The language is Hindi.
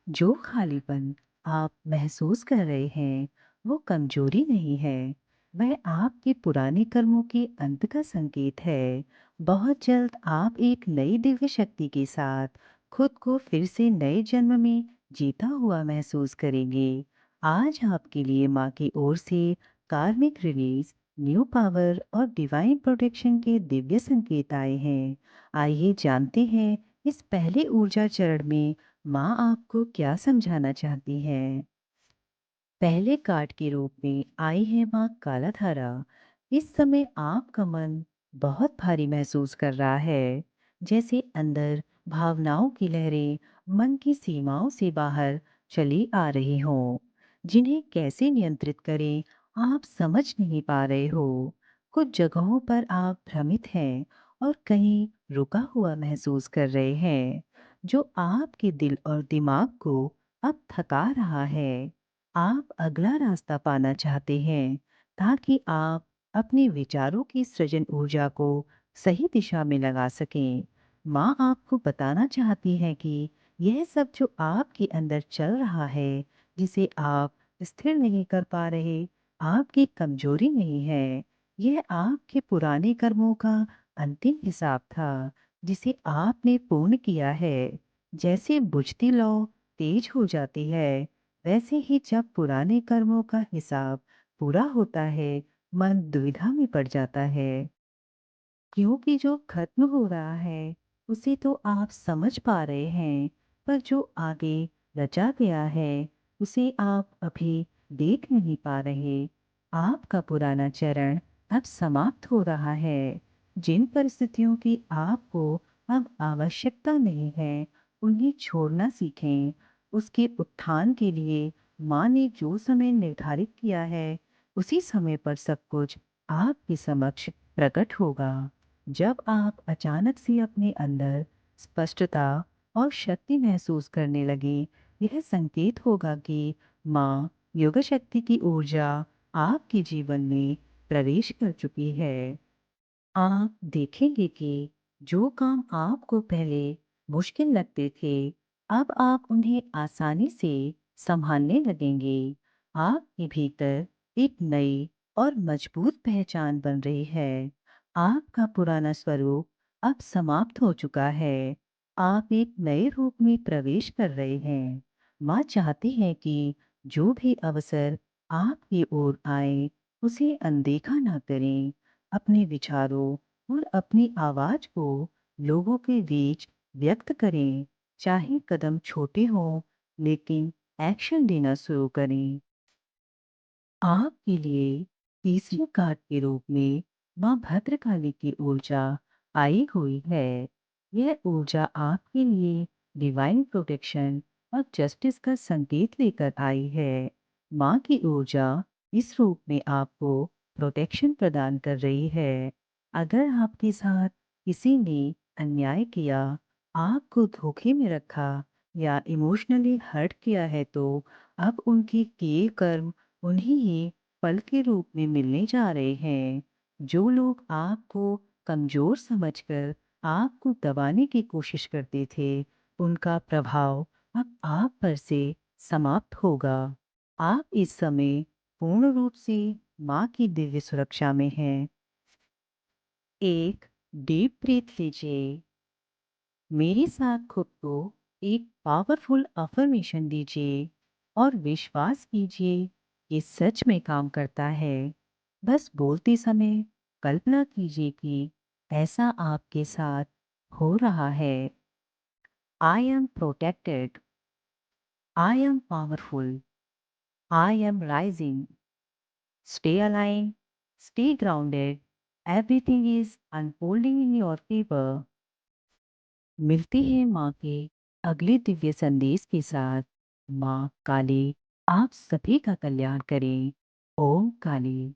जो खालीपन आप महसूस कर रहे हैं, वो कमजोरी नहीं है। वह आपके पुराने कर्मों के अंत का संकेत है। बहुत जल्द आप एक नई दिव्य शक्ति के साथ खुद को फिर से नए जन्म में जीता हुआ महसूस करेंगे। आज आपके लिए माँ की ओर से कार्मिक रिलीज, न्यू पावर और डिवाइन प्रोटेक्शन के दिव्य संकेत आए हैं। आइए जानते हैं इस पहले ऊर्जा चरण में माँ आपको क्या समझाना चाहती है। पहले कार्ड के रूप में आई है माँ कालाधारा। इस समय आपका मन बहुत भारी महसूस कर रहा है, जैसे अंदर भावनाओं की लहरें मन की सीमाओं से बाहर चली आ रही हों, जिन्हें कैसे नियंत्रित करें आप समझ नहीं पा रहे हो। कुछ जगहों पर आप भ्रमित हैं और कहीं रुका हुआ महसूस कर रहे हैं, जो आपके दिल और दिमाग को अब थका रहा है। आप अगला रास्ता पाना चाहते हैं ताकि आप अपने विचारों की सृजन ऊर्जा को सही दिशा में लगा सकें। माँ आपको बताना चाहती है कि यह सब जो आपके अंदर चल रहा है, जिसे आप स्थिर नहीं कर पा रहे, आपकी कमजोरी नहीं है। यह आपके पुराने कर्मों का अंतिम हिसाब था, जिसे आपने पूर्ण किया है। जैसे बुझती लौ तेज हो जाती है, वैसे ही जब पुराने कर्मों का हिसाब पूरा होता है, मन दुविधा में पड़ जाता है, क्योंकि जो खत्म हो रहा है उसे तो आप समझ पा रहे हैं, पर जो आगे रचा गया है उसे आप अभी देख नहीं पा रहे। आपका पुराना चरण अब समाप्त हो रहा है। जिन परिस्थितियों की आपको अब आवश्यकता नहीं है, उन्हें छोड़ना सीखें। उसके उत्थान के लिए माँ ने जो समय निर्धारित किया है, उसी समय पर सब कुछ आपके समक्ष प्रकट होगा। जब आप अचानक से अपने अंदर स्पष्टता और शक्ति महसूस करने लगे, यह संकेत होगा कि माँ युग शक्ति की ऊर्जा आपके जीवन में प्रवेश कर चुकी है। आप देखेंगे कि जो काम आपको पहले मुश्किल लगते थे, अब आप उन्हें आसानी से संभालने लगेंगे। आपके भीतर एक नई और मजबूत पहचान बन रही है। आपका पुराना स्वरूप अब समाप्त हो चुका है। आप एक नए रूप में प्रवेश कर रहे हैं। माँ चाहती है कि जो भी अवसर आपकी ओर आए, उसे अनदेखा ना करें। अपने विचारों और अपनी आवाज को लोगों के बीच व्यक्त करें। चाहे कदम छोटे हों, लेकिन एक्शन लेना शुरू करें। आपके लिए तीसरी कार्ड के रूप में माँ भद्रकाली की ऊर्जा आई हुई है। यह ऊर्जा आपके लिए डिवाइन प्रोटेक्शन और जस्टिस का संकेत लेकर आई है। माँ की ऊर्जा इस रूप में आपको प्रोटेक्शन प्रदान कर रही है। अगर आपके साथ किसी ने अन्याय किया, आपको धोखे में रखा या इमोशनली हर्ट किया है, तो अब उनके किए कर्म उन्हीं ही फल के रूप में मिलने जा रहे हैं। जो लोग आपको कमजोर समझकर आपको दबाने की कोशिश करते थे, उनका प्रभाव अब आप पर से समाप्त होगा। आप इस समय पूर्ण रूप से माँ की दिव्य सुरक्षा में हैं। एक डीप ब्रीथ लीजिए। मेरे साथ खुद को एक पावरफुल अफर्मेशन दीजिए और विश्वास कीजिए ये सच में काम करता है। बस बोलते समय कल्पना कीजिए कि ऐसा आपके साथ हो रहा है। I am protected, I am powerful, I am rising. Stay align, stay grounded, everything is unfolding in your favour. मिलती है माँ के अगले दिव्य संदेश के साथ। माँ काली आप सभी का कल्याण करें। ओम काली।